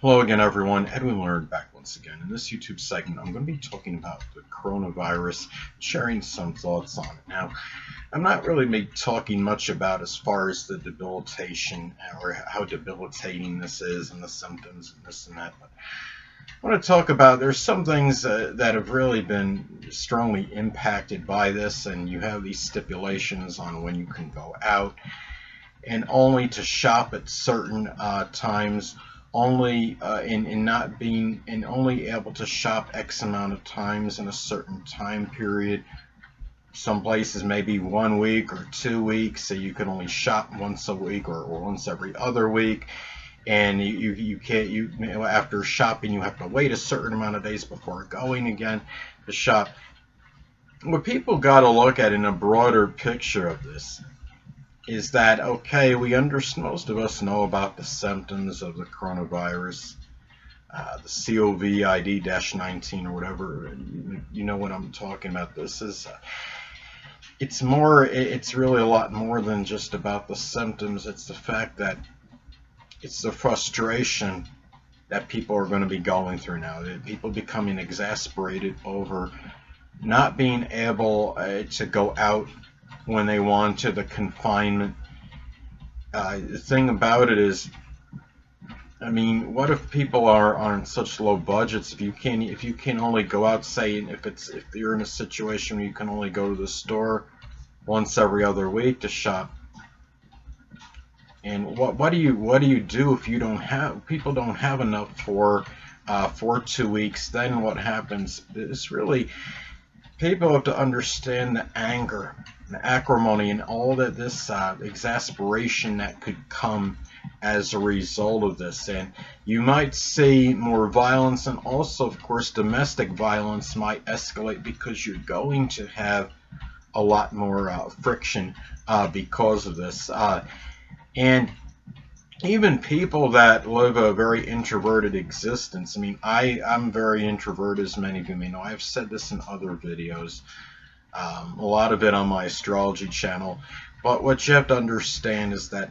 Hello again, everyone. Edwin Learnard back once again. In this YouTube segment, I'm going to be talking about the coronavirus, sharing some thoughts on it. Now, I'm not really talking much about as far as the debilitation or how debilitating this is and the symptoms and this and that, but I want to talk about there's some things that have really been strongly impacted by this, and you have these stipulations on when you can go out and only to shop at certain times, only in not being and only able to shop X amount of times in a certain time period. Some places maybe 1 week or 2 weeks, so you can only shop once a week or once every other week. And you can't after shopping you have to wait a certain amount of days before going again to shop. What people got to look at in a broader picture of this is that okay, most of us know about the symptoms of the coronavirus, the COVID-19 or whatever. You know what I'm talking about. This is it's really a lot more than just about the symptoms. It's the fact that it's the frustration that people are going to be going through now. People becoming exasperated over not being able to go out when they want to, the confinement. The thing about it is, I mean, what if people are on such low budgets? If you can only go out, say, if you're in a situation where you can only go to the store once every other week to shop, and what do you do if you don't have people don't have enough for 2 weeks? Then what happens? It's really people have to understand the anger, the acrimony, and all that this exasperation that could come as a result of this. And you might see more violence, and also, of course, domestic violence might escalate because you're going to have a lot more friction because of this. And even people that live a very introverted existence. I mean, I'm very introverted, as many of you may know. I've said this in other videos, a lot of it on my astrology channel. But what you have to understand is that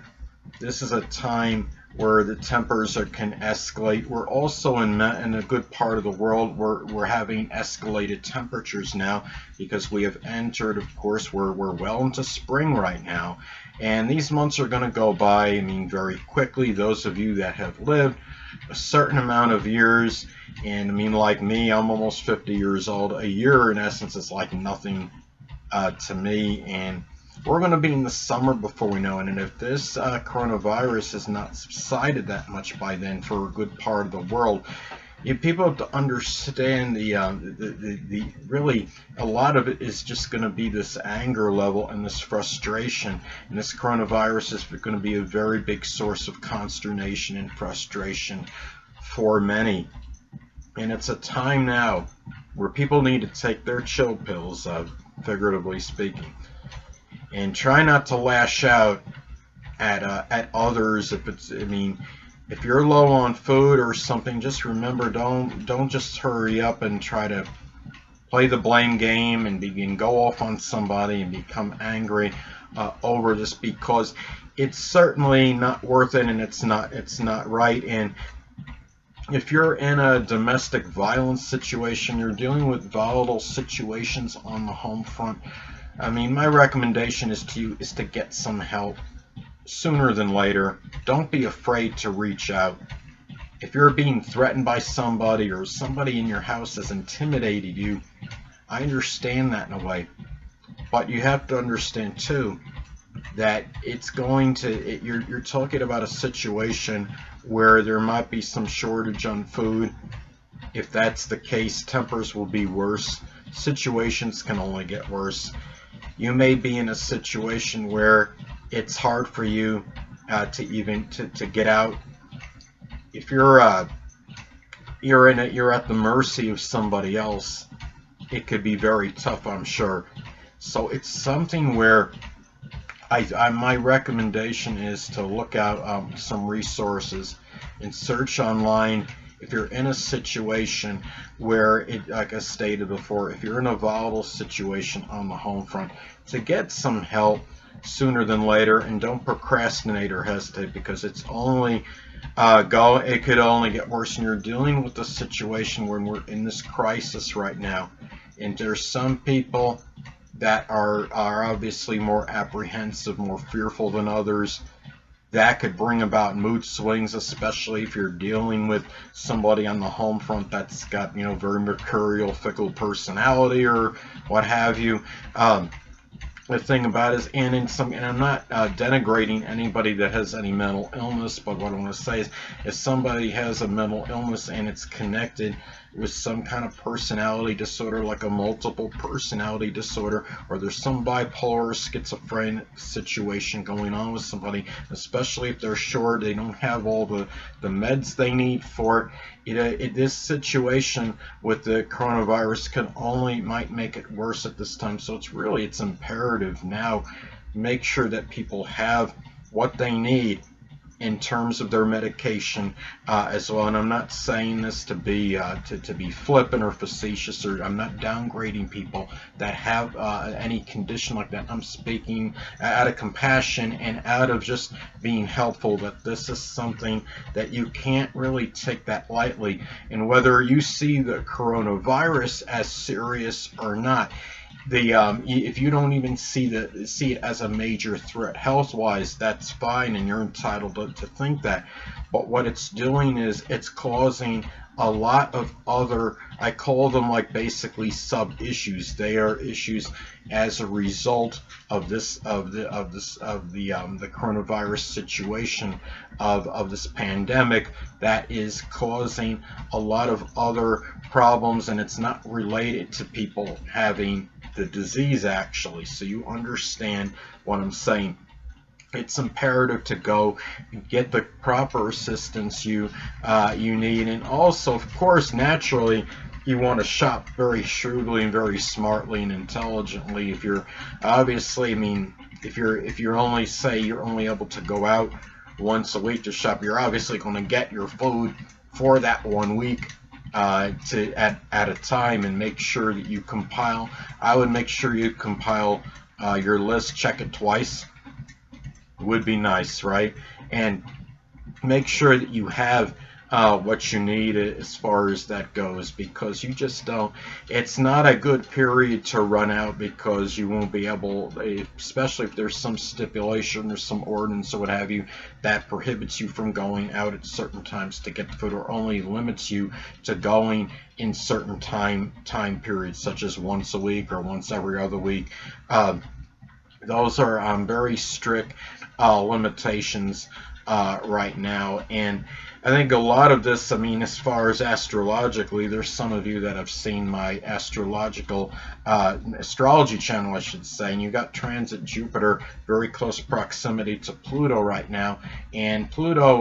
this is a time where the tempers can escalate. We're also in a good part of the world where we're having escalated temperatures now because we have entered, of course, we're well into spring right now. And these months are going to go by, I mean, very quickly. Those of you that have lived a certain amount of years, and I mean, like me, I'm almost 50 years old. A year, in essence, is like nothing to me. And we're going to be in the summer before we know it. And if this coronavirus has not subsided that much by then for a good part of the world, people have to understand the really a lot of it is just going to be this anger level and this frustration, and this coronavirus is going to be a very big source of consternation and frustration for many. And it's a time now where people need to take their chill pills, figuratively speaking, and try not to lash out at others. If it's, I mean, if you're low on food or something, just remember, don't just hurry up and try to play the blame game and go off on somebody and become angry over this, because it's certainly not worth it, and it's not right. And if you're in a domestic violence situation, you're dealing with volatile situations on the home front, I mean, my recommendation is to get some help sooner than later. Don't be afraid to reach out. If you're being threatened by somebody or somebody in your house has intimidated you, I understand that in a way. But you have to understand too that it's going to you're talking about a situation where there might be some shortage on food. If that's the case, tempers will be worse. Situations can only get worse. You may be in a situation where it's hard for you to get out. If you're at the mercy of somebody else, it could be very tough, I'm sure. So it's something where my recommendation is to look out some resources and search online. If you're in a situation where like I stated before, if you're in a volatile situation on the home front, to get some help sooner than later, and don't procrastinate or hesitate, because it's only it could only get worse, and you're dealing with the situation when we're in this crisis right now. And there's some people that are obviously more apprehensive, more fearful than others. That could bring about mood swings, especially if you're dealing with somebody on the home front that's got, very mercurial, fickle personality or what have you. The thing about it is, and I'm not denigrating anybody that has any mental illness, but what I want to say is, if somebody has a mental illness and it's connected with some kind of personality disorder, like a multiple personality disorder, or there's some bipolar or schizophrenic situation going on with somebody, especially if they're short, they don't have all the meds they need for it. This situation with the coronavirus might make it worse at this time. So it's imperative now, make sure that people have what they need in terms of their medication as well. And I'm not saying this to be flippant or facetious, or I'm not downgrading people that have any condition like that. I'm speaking out of compassion and out of just being helpful, that this is something that you can't really take that lightly. And whether you see the coronavirus as serious or not, if you don't even see it as a major threat health-wise, that's fine, and you're entitled to think that. But what it's doing is it's causing a lot of other, I call them like basically sub-issues. They are issues as a result of the coronavirus situation, of this pandemic, that is causing a lot of other problems, and it's not related to people having the disease actually. So you understand what I'm saying. It's imperative to go and get the proper assistance you need, and also, of course, naturally, you want to shop very shrewdly and very smartly and intelligently. If you're obviously, if you're only able to go out once a week to shop, you're obviously going to get your food for that 1 week. At a time, and make sure that you compile. I would make sure you compile your list, check it twice. Would be nice, right? And make sure that you have what you need as far as that goes, because you just don't. It's not a good period to run out, because you won't be able, especially if there's some stipulation or some ordinance or what have you that prohibits you from going out at certain times to get the food, or only limits you to going in certain time periods, such as once a week or once every other week. Those are very strict limitations right now. And I think a lot of this, as far as astrologically, there's some of you that have seen my astrology channel, I should say, and you got transit Jupiter, very close proximity to Pluto right now. And Pluto,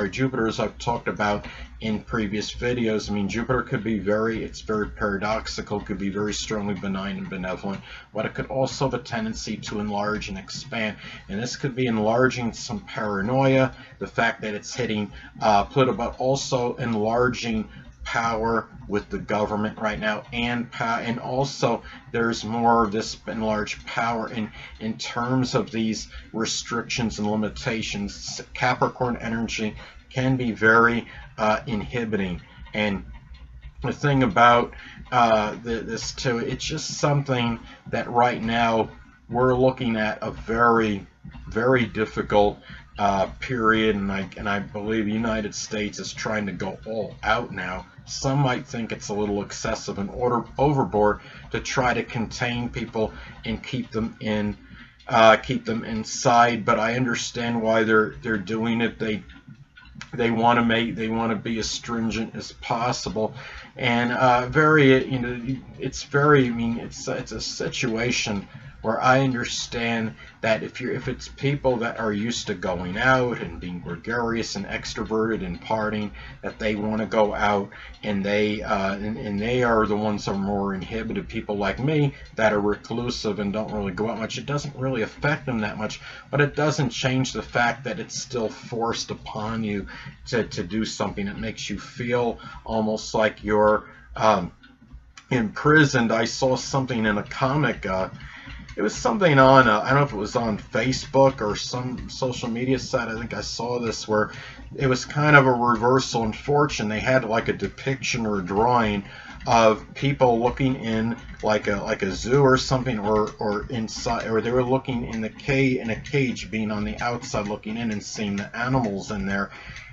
Jupiter, as I've talked about in previous videos, Jupiter could be it's very paradoxical, could be very strongly benign and benevolent, but it could also have a tendency to enlarge and expand. And this could be enlarging some paranoia, the fact that it's hitting Pluto, but also enlarging power with the government right now, and also there's more of this enlarged power in terms of these restrictions and limitations. Capricorn energy can be very inhibiting. And the thing about this too, it's just something that right now we're looking at a very, very difficult period, and I believe the United States is trying to go all out now. Some might think it's a little excessive and overboard to try to contain people and keep them inside, but I understand why they're doing it. They want to be as stringent as possible, and it's a situation where I understand that if it's people that are used to going out and being gregarious and extroverted and partying, that they want to go out, and they are the ones that are more inhibited. People like me that are reclusive and don't really go out much, it doesn't really affect them that much, but it doesn't change the fact that it's still forced upon you to do something. It makes you feel almost like you're imprisoned. I saw something in a comic. it was something on I don't know if it was on Facebook or some social media site. I think I saw this where it was kind of a reversal in fortune. They had like a depiction or a drawing of people looking in like a zoo or something, or inside, or they were looking in a cage, being on the outside looking in and seeing the animals in there.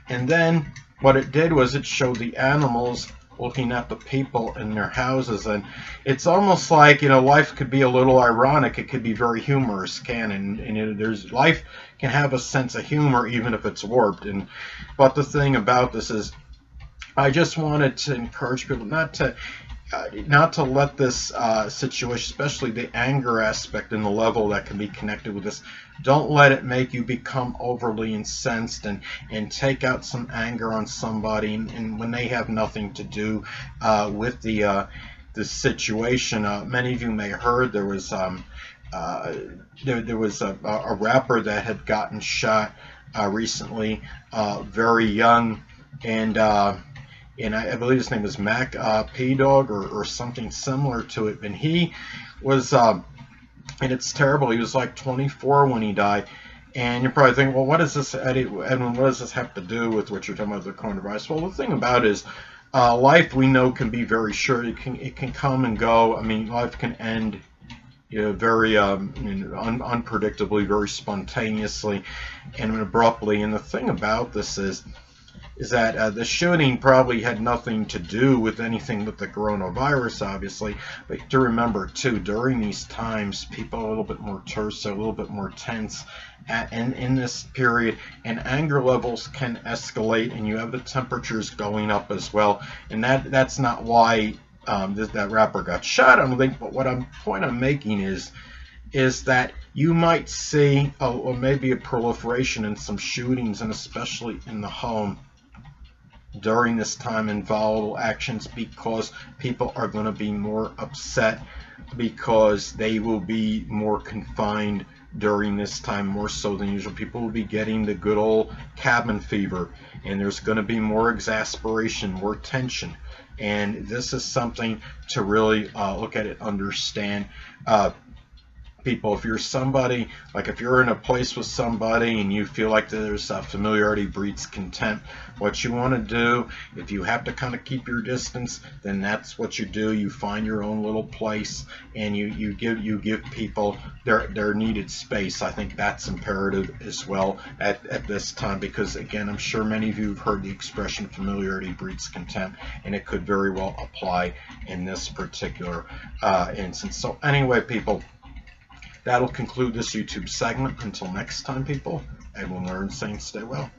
And then what it did was it showed the animals looking at the people in their houses. And it's almost like, life could be a little ironic. It could be very humorous, there's life can have a sense of humor even if it's warped. But the thing about this is, I just wanted to encourage people not to let this situation, especially the anger aspect and the level that can be connected with this, don't let it make you become overly incensed and take out some anger on somebody, and when they have nothing to do with the situation. Many of you may have heard there was there was a rapper that had gotten shot recently, very young, and I believe his name was Mac P-Dog or something similar to it. And he was, and it's terrible, he was like 24 when he died. And you're probably thinking, well, what does this, Edwin, what does this have to do with what you're talking about, the coronavirus? Well, the thing about it is, life, we know, can be very short. It can come and go. I mean, life can end very unpredictably, very spontaneously, and abruptly. And the thing about this is that the shooting probably had nothing to do with anything with the coronavirus, obviously. But to remember, too, during these times, people are a little bit more terse, a little bit more tense in this period, and anger levels can escalate, and you have the temperatures going up as well. And that's not why that rapper got shot, I don't think. But what point I'm making is that you might see maybe a proliferation in some shootings, and especially in the home during this time, in volatile actions, because people are going to be more upset, because they will be more confined during this time, more so than usual. People will be getting the good old cabin fever, and there's going to be more exasperation, more tension. And this is something to really look at it, understand. People, if you're somebody, like if you're in a place with somebody and you feel like there's familiarity breeds contempt, what you want to do, if you have to kind of keep your distance, then that's what you do. You find your own little place, and you give people their needed space. I think that's imperative as well at this time, because again, I'm sure many of you have heard the expression familiarity breeds contempt, and it could very well apply in this particular instance. So anyway, people, that'll conclude this YouTube segment. Until next time, people, Edwin Learnard saying stay well.